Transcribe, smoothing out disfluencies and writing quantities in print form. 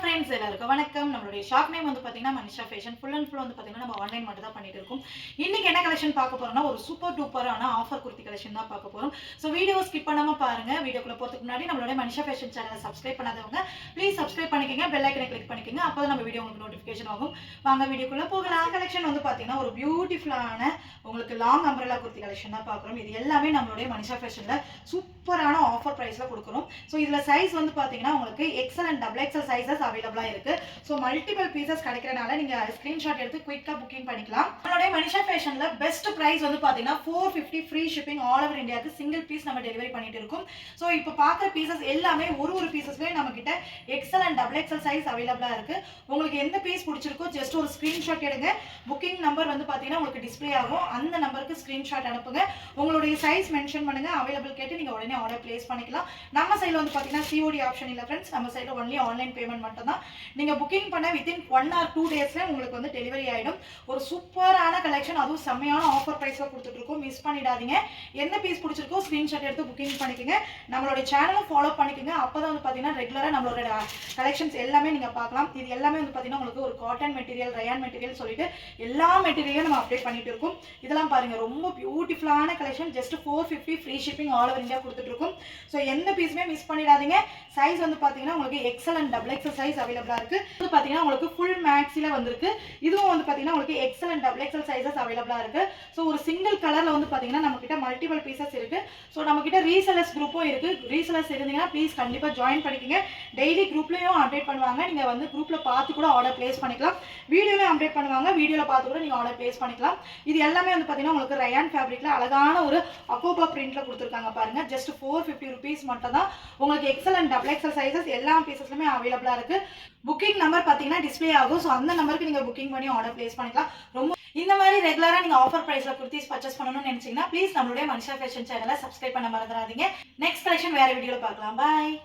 Friends எல்லாருக்கும் வணக்கம். நம்மளுடைய ஷாப் நேம் வந்து பார்த்தீங்கன்னா Manisha fashion. Full and full வந்து பார்த்தீங்கன்னா நம்ம ஆன்லைன் மட்டும் தான் பண்ணிட்டு இருக்கோம். இன்னைக்கு என்ன கலெக்ஷன் பார்க்க போறோம்னா ஒரு சூப்பர் டூப்பரான ஆஃபர் குர்த்தி கலெக்ஷன் தான் பார்க்க போறோம். ஸோ வீடியோ ஸ்கிப் பண்ணாம பாருங்க. வீடியோக்குள்ள போறதுக்கு முன்னாடி நம்மளுடைய மனிஷா ஃபேஷன் சேனலை சப்ஸ்கிரைப் பண்ணாதவங்க ப்ளீஸ் சப்ஸ்கிரைப் பண்ணிக்கங்க, பெல் ஐக்கனை கிளிக் பண்ணிக்கங்க. அப்போ நம்ம வீடியோ உங்களுக்கு நோட்டிஃபிகேஷன் ஆகும். வாங்க வீடியோக்குள்ள போகலாம். கலெக்ஷன் வந்து பார்த்தீங்கன்னா ஒரு பியூட்டிஃபுல்லான உங்களுக்கு லாங் அம்ப்ரெல்லா குர்த்தி கலெக்ஷன் தான் பார்க்குறோம். இது எல்லாமே நம்மளுடைய மனிஷா ஃபேஷன்ல சூப்பரான ஆஃபர் பிரைஸ்ல கொடுக்குறோம். ஸோ இதுல சைஸ் வந்து பார்த்தீங்கன்னா உங்களுக்கு XL and double XL sizes அவைலபிளா இருக்கு. ஸோ மல்டிபிள் பீசஸ் கிடைக்கிறனால நீங்க ஸ்கிரீன்ஷாட் எடுத்து குயிக்கா புக்கிங் பண்ணிக்கலாம். நம்மளுடைய மனிஷா ஃபேஷன்ல பெஸ்ட் பிரைஸ் வந்து பாத்தீங்கன்னா 450 ஃப்ரீ ஷிப்பிங் ஆல் ஓவர் இந்தியாவுக்கு சிங்கிள் பீஸ் நம்ம டெலிவரி பண்ணிட்டு இருக்கோம். ஸோ இப்போ பார்க்குற பீசஸ் எல்லாமே ஒரு பீசஸ்லேயே நம்ம கிட்ட XL and double XL size அவைலபிளா இருக்கு. உங்களுக்கு எந்த பீஸ் பிடிச்சிருக்கோ ஜஸ்ட் ஒரு ஸ்கிரீன்ஷாட் எடுங்க. புக்கிங் நம்பர் வந்து பாத்தீங்கன்னா உங்களுக்கு டிஸ்பிளே ஆகும். அந்த நம்பருக்கு ஸ்கிரீன்ஷாட் அனுப்புங்க. உங்களுடைய சைஸ் மென்ஷன் பண்ணுங்க. அவைலபிள் கேட்டு நீங்க உடனே ஆர்டர் பிளேஸ் பண்ணிக்கலாம். நம்ம சைடில் வந்து பாத்தீங்கன்னா சிஓடி ஆப்ஷன் இல்லை ஃப்ரெண்ட்ஸ். நம்ம சைடில் ஒன்லி ஆன்லைன் பேமெண்ட் மட்டும் தான். நீங்க புக்கிங் பண்ண வித்தின் 1 or 2 டேஸ்ல உங்களுக்கு வந்து டெலிவரி ஆயிடும். ஒரு சூப்பரான கலெக்ஷன், அதுவும் செம்மையான ஆஃபர் பிரைஸ்ல கொடுத்துட்டு இருக்கோம். மிஸ் பண்ணிடாதீங்க. எந்த பீஸ் பிடிச்சிருக்கோ ஸ்கிரீன்ஷாட் எடுத்து புக்கிங் பண்ணிக்கோங்க. நம்மளோட சேனலும் ஃபாலோ பண்ணிக்கோங்க. அப்பதான் வந்து பாத்தீங்கன்னா ரெகுலரா நம்மளோட கலெக்ஷன்ஸ் எல்லாமே நீங்க பார்க்கலாம். இது எல்லாமே வந்து பாத்தீங்கன்னா உங்களுக்கு ஒரு காட்டன் மெட்டீரியல், ரயான் மெட்டீரியல் சொல்லிட்டு எல்லா மெட்டீரியலும் நம்ம அப்டேட் பண்ணிட்டு இருக்கோம். இதெல்லாம் பாருங்க ரொம்ப பியூட்டிஃபுல்லான collection. Just 450 free shipping all over India கொடுத்துட்டு இருக்கோம். ஸோ எந்த பீஸுமே மிஸ் பண்ணிடாதீங்க. சைஸ் வந்து பாத்தீங்கன்னா உங்களுக்கு XL and double XL size அவைலபிளா இருக்கு. இது பாத்தீங்கன்னா உங்களுக்கு ஃபுல் மேக்ஸில வந்திருக்கு. இதுவும் வந்து பாத்தீங்கன்னா உங்களுக்கு XL and double XL sizes அவைலபிளா இருக்கு. ஸோ ஒரு சிங்கிள் கலர்ல வந்து பாத்தீங்கன்னா நம்ம கிட்ட மல்டிபிள் பீசஸ் இருக்கு. ஸோ நம்ம கிட்ட ரீசெலர்ஸ் குரூப்பும் இருக்கு. ரீசெலர்ஸ் இருந்தீங்கன்னா ப்ளீஸ் கண்டிப்பா ஜாயின் பண்ணிக்கங்க. டெய்லி குரூப்லயும் அப்டேட் பண்ணுவாங்க. நீங்க வந்து குரூப்ல பார்த்து கூட ஆர்டர் பிளேஸ் பண்ணிக்கலாம். வீடியோலயும் அப்டேட் பண்ணுவாங்க. வீடியோல பார்த்து கூட நீங்க ஆர்டர் பிளேஸ் பண்ணிக்கலாம். இது எல்லாமே வந்து பாத்தீங்கன்னா உங்களுக்கு ரயான் ஃபேப்ரிக்ல அழகான ஒரு அக்கோபா பிரிண்ட்ல கொடுத்துருக்காங்க பாருங்க. ஜஸ்ட் 450 rupees மட்டும் தான். உங்களுக்கு XL and double XL sizes எல்லா பீசஸ்லுமே அவைலபிளா இருக்கு. புக்கிங் நம்பர் பாத்தீங்கன்னா டிஸ்பிளே ஆகும். ஸோ அந்த நம்பருக்கு நீங்க புக்கிங் பண்ணி ஆர்டர் பிளேஸ் பண்ணிக்கலாம். ரொம்ப இந்த மாதிரி ரெகுலரா நீங்க ஆஃபர் பிரைஸ்ல குர்த்திஸ் பர்ச்சேஸ் பண்ணணும்னு நினைச்சீங்கன்னா ப்ளீஸ் நம்மளுடைய மனிஷா ஃபேஷன் சேனலை சப்ஸ்கிரைப் பண்ண மறந்துடாதீங்க. நெக்ஸ்ட் கலெக்ஷன் வேற வீடியோல பார்க்கலாம். பாய்.